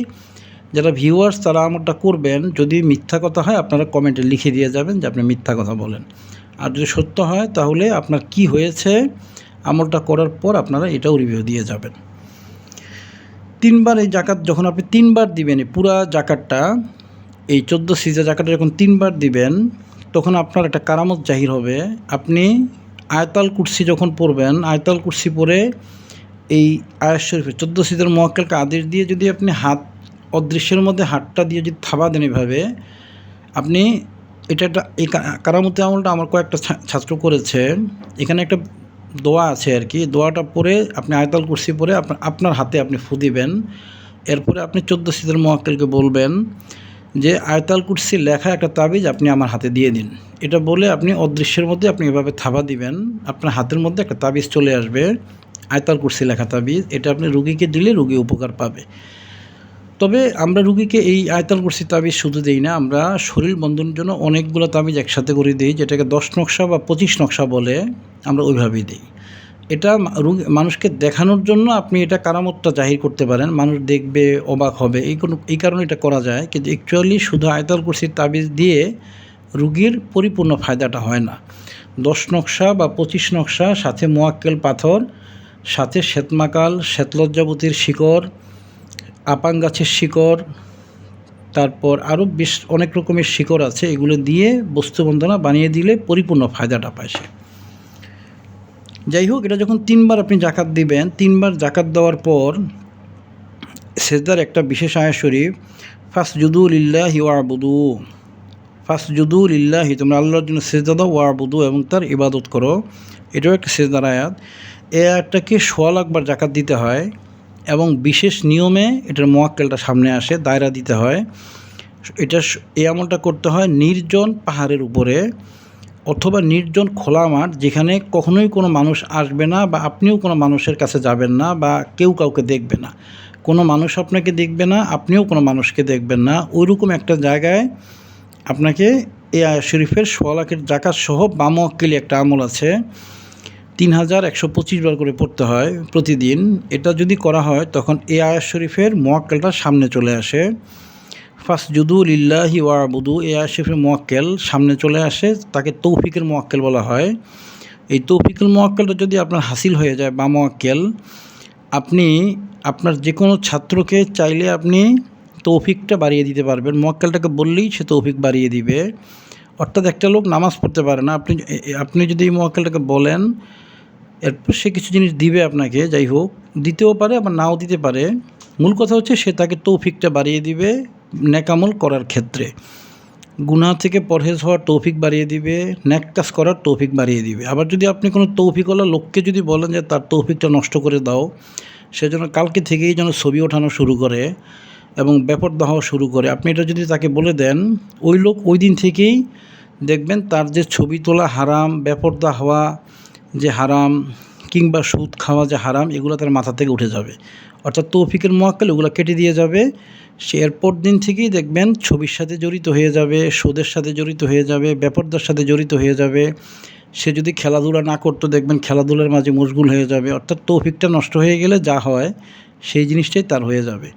যারা ভিউয়ার্স তারা আমলটা করবেন, যদি মিথ্যা কথা হয় আপনারা কমেন্টে লিখে দিয়ে যাবেন যে আপনি মিথ্যা কথা বলেন, আর যদি সত্য হয় তাহলে আপনার কি হয়েছে আমলটা করার পর আপনারা এটাও রিভিউ দিয়ে যাবেন। 3 বার এই জাকাত যখন আপনি 3 বার দিবেন, এই পুরা জাকাতটা, এই 14 সিজা জাকাতটা যখন 3 বার দিবেন, তখন আপনার একটা কারামত জাহির হবে। আপনি আয়াতুল কুরসি যখন পড়বেন, আয়াতুল কুরসি পড়ে এই আয়াত শরীফে 14 সিজার মুয়াক্কেলকে আদেশ দিয়ে যদি আপনি হাত অদৃশ্যের মধ্যে হাতটা দিয়ে যদি থাবা দেন এভাবে, আপনি এটা এই কারামতি আমলটা আমার কয়েকটা ছাত্র করেছে। এখানে একটা দোয়া আছে আর কি, দোয়াটা পড়ে আপনি আয়াতুল কুরসি পড়ে আপনার হাতে আপনি ফু দিবেন। এরপরে আপনি 14 সিজদার মুয়াক্কেলকে বলবেন যে আয়াতুল কুরসি লেখা একটা তাবিজ আপনি আমার হাতে দিয়ে দিন। এটা বলে আপনি অদৃশ্যের মধ্যে আপনি এভাবে থাবা দিবেন, আপনার হাতের মধ্যে একটা তাবিজ চলে আসবে, আয়াতুল কুরসি লেখা তাবিজ। এটা আপনি রুগীকে দিলে রুগী উপকার পাবে। তবে আমরা রুগীকে এই আয়াতুল কুরসি তাবিজ শুধু দিই না, আমরা শরীর বন্ধনের জন্য অনেকগুলো তাবিজ একসাথে করে দিই, যেটাকে 10 নকশা বা 25 নকশা বলে, আমরা ওইভাবেই দিই। এটা মানুষকে দেখানোর জন্য আপনি এটা কারামতটা জাহির করতে পারেন, মানুষ দেখবে, অবাক হবে, এই কারণে এটা করা যায়। কিন্তু অ্যাকচুয়ালি শুধু আয়াতুল কুরসির তাবিজ দিয়ে রুগীর পরিপূর্ণ ফায়দাটা হয় না। 10 নকশা বা 25 নকশা, সাথে মুয়াক্কেল পাথর, সাথে শ্বেতমাকাল, শ্বেতলজ্জাবতীর শিকড়, আপাং গাছের শিকড়, তারপর আরও বেশ অনেক রকমের শিকড় আছে, এগুলো দিয়ে বস্তুবন্দনা বানিয়ে দিলে পরিপূর্ণ ফায়দাটা পায় সে। যাই হোক, এটা যখন 3 বার আপনি জাকাত দিবেন, 3 বার জাকাত দেওয়ার পর সেজদার একটা বিশেষ আয়াত শরীফ, ফাসজুদু লিল্লাহি ওয়াবুদু, ফাসজুদু লিল্লাহি, তোমরা আল্লাহর জন্য সেজদা দাও, ওয়াবুদু, এবং তার ইবাদত করো। এটাও একটা সেজদার আয়াত। এই আয়াতটাকে 1.25 লাখ বার জাকাত দিতে হয়, এবং বিশেষ নিয়মে এটার মুয়াক্কেলটা সামনে আসে, দায়রা দিতে হয়। এই আমলটা করতে হয় নির্জন পাহাড়ের উপরে অথবা নির্জন খোলা মাঠ, যেখানে কখনোই কোনো মানুষ আসবে না, বা আপনিও কোনো মানুষের কাছে যাবেন না, বা কেউ কাউকে দেখবে না, কোনো মানুষ আপনাকে দেখবে না, আপনিও কোনো মানুষকে দেখবেন না। ওইরকম একটা জায়গায় আপনাকে এই আয়াত শরীফের 1.25 লাখের জাকাত সহ বা মুয়াক্কেলি একটা আমল আছে, 3125 বার করে পড়তে হয় প্রতিদিন। এটা যদি করা হয় তখন এই আয়াত শরীফের মুয়াক্কেলটা সামনে চলে আসে। ফাসজুদু লিল্লাহি ওয়াবুদু, এই আয়াত শরীফের মুয়াক্কেল সামনে চলে আসে, তাকে তৌফিকের মুয়াক্কেল বলা হয়। এই তৌফিকুল মুয়াক্কেলটা যদি আপনার হাসিল হয়ে যায় বা মুয়াক্কেল, আপনি আপনার যে কোনো ছাত্রকে চাইলে আপনি তৌফিকটা বাড়িয়ে দিতে পারবেন। মুয়াক্কেলটাকে বললেই সে তৌফিক বাড়িয়ে দিবে। অর্থাৎ একটা লোক নামাজ পড়তে পারে না, আপনি যদি এই মুয়াক্কেলটাকে বলেন, এরপর সে কিছু জিনিস দিবে আপনাকে, যাই হোক দিতেও পারে আবার নাও দিতে পারে। মূল কথা হচ্ছে সে তাকে তৌফিকটা বাড়িয়ে দিবে নেকামল করার ক্ষেত্রে, গুনাহ থেকে পরহেজ হওয়ার তৌফিক বাড়িয়ে দিবে, নেক কাজ করার তৌফিক বাড়িয়ে দিবে। আবার যদি আপনি কোনো তৌফিকওয়ালা লোককে যদি বলেন যে তার তৌফিকটা নষ্ট করে দাও, সেজন্য কালকে থেকেই যেন ছবি ওঠানো শুরু করে এবং বেপরদা হওয়া শুরু করে, আপনি এটা যদি তাকে বলে দেন, ওই লোক ওই দিন থেকেই দেখবেন তার যে ছবি তোলা হারাম, বেপরদা হওয়া যে হারাম, কিংবা সুদ খাওয়া যে হারাম, এগুলো তার মাথা থেকে উঠে যাবে। অর্থাৎ তৌফিকের মুয়াক্কেল ওগুলো কেটে দিয়ে যাবে। সে এরপর দিন থেকেই দেখবেন ছবির সাথে জড়িত হয়ে যাবে, সুদের সাথে জড়িত হয়ে যাবে, বেপরদার সাথে জড়িত হয়ে যাবে। সে যদি খেলাধুলা না করতো, দেখবেন খেলাধুলার মাঝে মশগুল হয়ে যাবে। অর্থাৎ তৌফিকটা নষ্ট হয়ে গেলে যা হয় সেই জিনিসটাই তার হয়ে যাবে।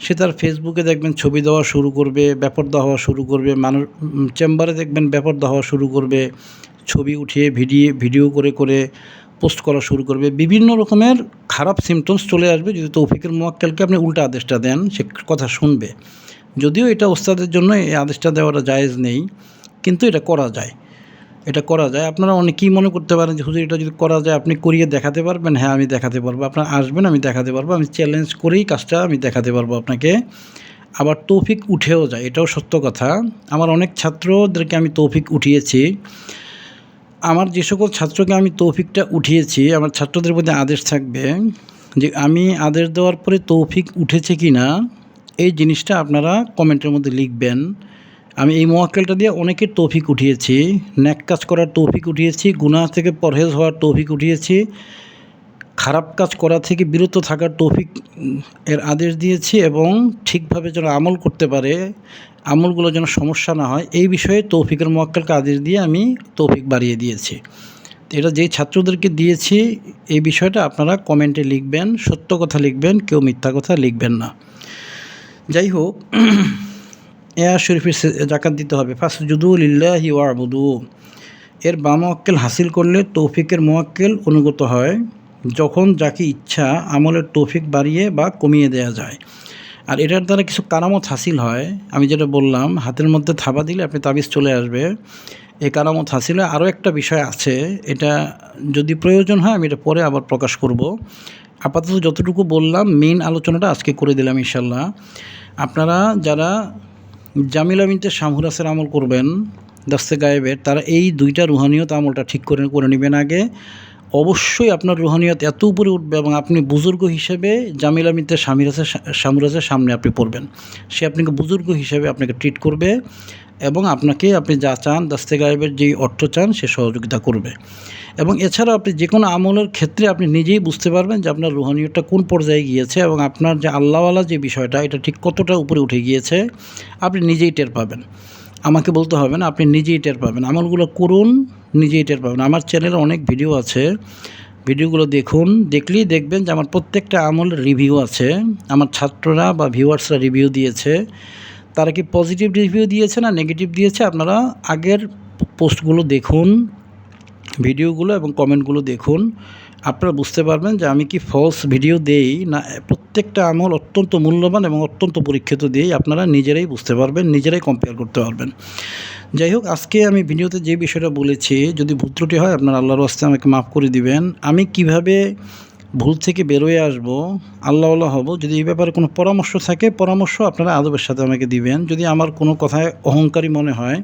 সে তার ফেসবুকে দেখবেন ছবি দেওয়া শুরু করবে, বেপরদা হওয়া শুরু করবে, মানুষ চেম্বারে দেখবেন বেপরদা হওয়া শুরু করবে, ছবি উঠিয়ে ভিডিও করে পোস্ট করা শুরু করবে। বিভিন্ন রকমের খারাপ সিমটমস চলে আসবে যদি তৌফিকুল মুওয়াক্কেলকে আপনি উল্টা আদেশটা দেন, সে কথা শুনবে। যদিও এটা ওস্তাদের জন্য এই আদেশটা দেওয়াটা জায়েজ নেই, কিন্তু এটা করা যায়। আপনারা অনেকেই মনে করতে পারেন যে হুজুর এটা যদি করা যায় আপনি করিয়ে দেখাতে পারবেন। হ্যাঁ, আমি দেখাতে পারবো। আপনারা আসবেন, আমি দেখাতে পারবো। আমি চ্যালেঞ্জ করেই কাজটা আমি দেখাতে পারবো আপনাকে। আবার তৌফিক উঠেও যায়, এটাও সত্য কথা। আমার অনেক ছাত্রদেরকে আমি তৌফিক উঠিয়েছি। আমার যে সকল ছাত্রকে আমি তৌফিকটা উঠিয়েছি, আমার ছাত্রদের প্রতি আদেশ থাকবে যে আমি আদেশ দেওয়ার পরে তৌফিক উঠেছে কি না এই জিনিসটা আপনারা কমেন্টের মধ্যে লিখবেন। আমি এই মুওয়াক্কেলটা দিয়ে অনেকের তৌফিক উঠিয়েছি, নেক কাজ করার তৌফিক উঠিয়েছি, গুনাহ থেকে পরহেজ হওয়ার তৌফিক উঠিয়েছি, খারাপ কাজ করা থেকে বিরত থাকার তৌফিক এর আদেশ দিয়েছি, এবং ঠিকভাবে যেন আমল করতে পারে, আমলগুলো যেন সমস্যা না হয় এই বিষয়ে তৌফিকুল মুওয়াক্কেলকে আদেশ দিয়ে আমি তৌফিক বাড়িয়ে দিয়েছি। এটা যেই ছাত্রদেরকে দিয়েছি এই বিষয়টা আপনারা কমেন্টে লিখবেন, সত্য কথা লিখবেন, কেউ মিথ্যা কথা লিখবেন না। যাই হোক, শরীফের জাকাত দিতে হবে। ফাসজুদু লিল্লাহি ওয়াবুদু, এর বা মুওয়াক্কেল হাসিল করলে তৌফিকের মুওয়াক্কেল অনুগত হয় যখন যাকে ইচ্ছা আমলের তৌফিক বাড়িয়ে বা কমিয়ে দেওয়া যায়। আর এটার দ্বারা কিছু কারামত হাসিল হয়। আমি যেটা বললাম, হাতের মধ্যে থাবা দিলে আপনি তাবিজ চলে আসবে, এই কারামত হাসিলে আরও একটা বিষয় আছে। এটা যদি প্রয়োজন হয় আমি এটা পরে আবার প্রকাশ করব। আপাতত যতটুকু বললাম মেইন আলোচনাটা আজকে করে দিলাম ইনশাল্লাহ। আপনারা যারা জামিলা বিনতে শামহুরাসের আমল করবেন দস্তে গায়েবের, তারা এই দুইটা রুহানিয়ত আমলটা ঠিক করে নেবেন আগে। অবশ্যই আপনার রুহানিয়ত এত উপরে উঠবে এবং আপনি বুজুর্গ হিসেবে জামিলা বিনতে শামহুরাসের সামনে আপনি পড়বেন। সে আপনাকে বুজুর্গ হিসেবে আপনাকে ট্রিট করবে এবং আপনি যা চান দস্তে গায়েবের যেই অর্থ চান সে সহযোগিতা করবে। এবং এছাড়াও আপনি যে কোনো আমলের ক্ষেত্রে আপনি নিজেই বুঝতে পারবেন যে আপনার রুহানিয়তটা কোন পর্যায়ে গিয়েছে এবং আপনার যে আল্লাহওয়ালা যে বিষয়টা এটা ঠিক কতটা উপরে উঠে গিয়েছে আপনি নিজেই টের পাবেন। আমাকে বলতে হবে না, আপনি নিজেই টের পাবেন। আমলগুলো করুন, নিজেই টের পাবেন। আমার চ্যানেলে অনেক ভিডিও আছে, ভিডিওগুলো দেখুন, দেখলেই দেখবেন যে আমার প্রত্যেকটা আমলের রিভিউ আছে। আমার ছাত্ররা বা ভিউয়ার্সরা রিভিউ দিয়েছে। তারা কি পজিটিভ রিভিউ দিয়েছে না নেগেটিভ দিয়েছে, আপনারা আগের পোস্টগুলো দেখুন, ভিডিওগুলো এবং কমেন্টগুলো দেখুন। আপনারা বুঝতে পারবেন যে আমি কি ফলস ভিডিও দেই না প্রত্যেকটা আমল অত্যন্ত মূল্যবান এবং অত্যন্ত পরীক্ষিত দিই। আপনারা নিজেরাই বুঝতে পারবেন, নিজেরাই কম্পেয়ার করতে পারবেন। যাই হোক, আজকে আমি ভিডিওতে যে বিষয়টা বলেছি যদি ভুল ত্রুটি হয় আপনার আল্লাহর ওয়াস্তে আমাকে মাফ করে দিবেন। আমি কিভাবে ভুল থেকে বেরোয় আসব, আল্লাহ হব, যদি এই ব্যাপারে কোনো পরামর্শ থাকে পরামর্শ আপনারা আদবের সাথে আমাকে দিবেন। যদি আমার কোনো কথায় অহংকারী মনে হয়,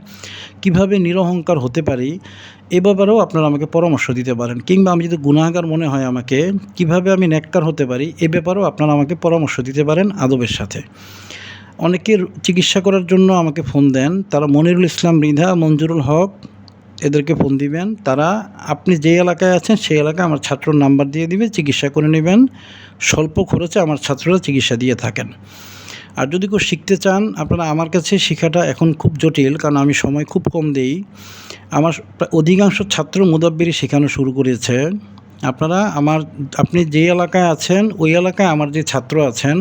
কিভাবে নিরহংকার হতে পারি এ ব্যাপারেও আপনারা আমাকে পরামর্শ দিতে পারেন। কিংবা আমি যদি গুনাহগার মনে হয় আমাকে, কিভাবে আমি নেককার হতে পারি এ ব্যাপারেও আপনারা আমাকে পরামর্শ দিতে পারেন আদবের সাথে। অনেকের চিকিৎসা করার জন্য আমাকে ফোন দেন, তারা মনিরুল ইসলাম মৃধা, মঞ্জুরুল হক এদেরকে ফোন দিবেন। তারা আপনি যে এলাকায় আছেন সেই এলাকায় আমার ছাত্রর নাম্বার দিয়ে দিবে, চিকিৎসা করে নেবেন। স্বল্প খরচে আমার ছাত্ররা চিকিৎসা দিয়ে থাকেন। আর যদি কেউ শিখতে চান আপনারা আমার কাছে, শেখাটা এখন খুব জটিল কারণ আমি সময় খুব কম দেই। আমার অধিকাংশ ছাত্র মুদাব্বিরি শেখানো শুরু করেছে। আপনি যে এলাকায় আছেন ওই এলাকায় আমার যে ছাত্র আছেন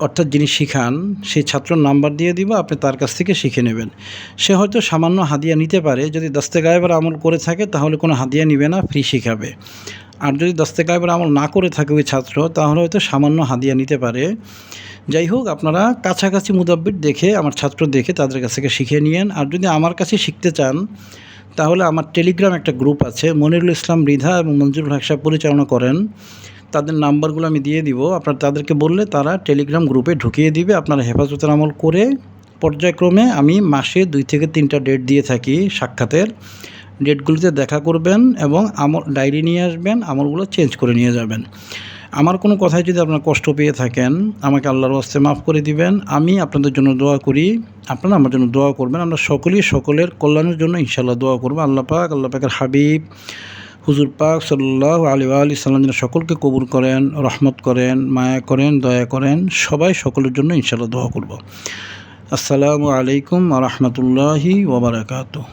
অর্থাৎ যিনি শিখান সেই ছাত্রর নাম্বার দিয়ে দিব, আপনি তার কাছ থেকে শিখে নেবেন। সে হয়তো সামান্য হাদিয়া নিতে পারে, যদি দস্তে গায়েবের আমল করে থাকে তাহলে কোনো হাদিয়া নিবে না, ফ্রি শিখাবে। আর যদি দস্তে গায়েবের আমল না করে থাকে ওই ছাত্র তাহলে হয়তো সামান্য হাদিয়া নিতে পারে। যাই হোক, আপনারা কাছাকাছি মুদাব্বির দেখে আমার ছাত্র দেখে তাদের কাছ থেকে শিখে নিয়েন। আর যদি আমার কাছে শিখতে চান তাহলে আমার টেলিগ্রাম একটা গ্রুপ আছে, মনিরুল ইসলাম মৃধা এবং মঞ্জুরুল হক সাহেব পরিচালনা করেন। তাদের নাম্বারগুলো আমি দিয়ে দিব, আপনারা তাদেরকে বললে তারা টেলিগ্রাম গ্রুপে ঢুকিয়ে দিবে। আপনারা হেফাজতের আমল করে পর্যায়ক্রমে আমি মাসে 2 থেকে 3টা ডেট দিয়ে থাকি সাক্ষাতের। ডেটগুলিতে দেখা করবেন এবং ডায়েরি নিয়ে আসবেন, আমলগুলো চেঞ্জ করে নিয়ে যাবেন। আমার কোনো কথায় যদি আপনারা কষ্ট পেয়ে থাকেন আমাকে আল্লাহর ওয়াস্তে মাফ করে দিবেন। আমি আপনাদের জন্য দোয়া করি, আপনারা আমার জন্য দোয়া করবেন। আমরা সকলেই সকলের কল্যাণের জন্য ইনশাআল্লাহ দোয়া করবো। আল্লাহ পাকের হাবিব হুজুর পাক সাল্লাল্লাহু আলাইহি সাল্লাম যেন সকলকে কবুল করেন, রহমত করেন, মায়া করেন, দয়া করেন। সকলের জন্য ইনশাআল্লাহ দোয়া করব। আসসালামু আলাইকুম ওয়া রাহমাতুল্লাহি ওয়া বারাকাতুহু।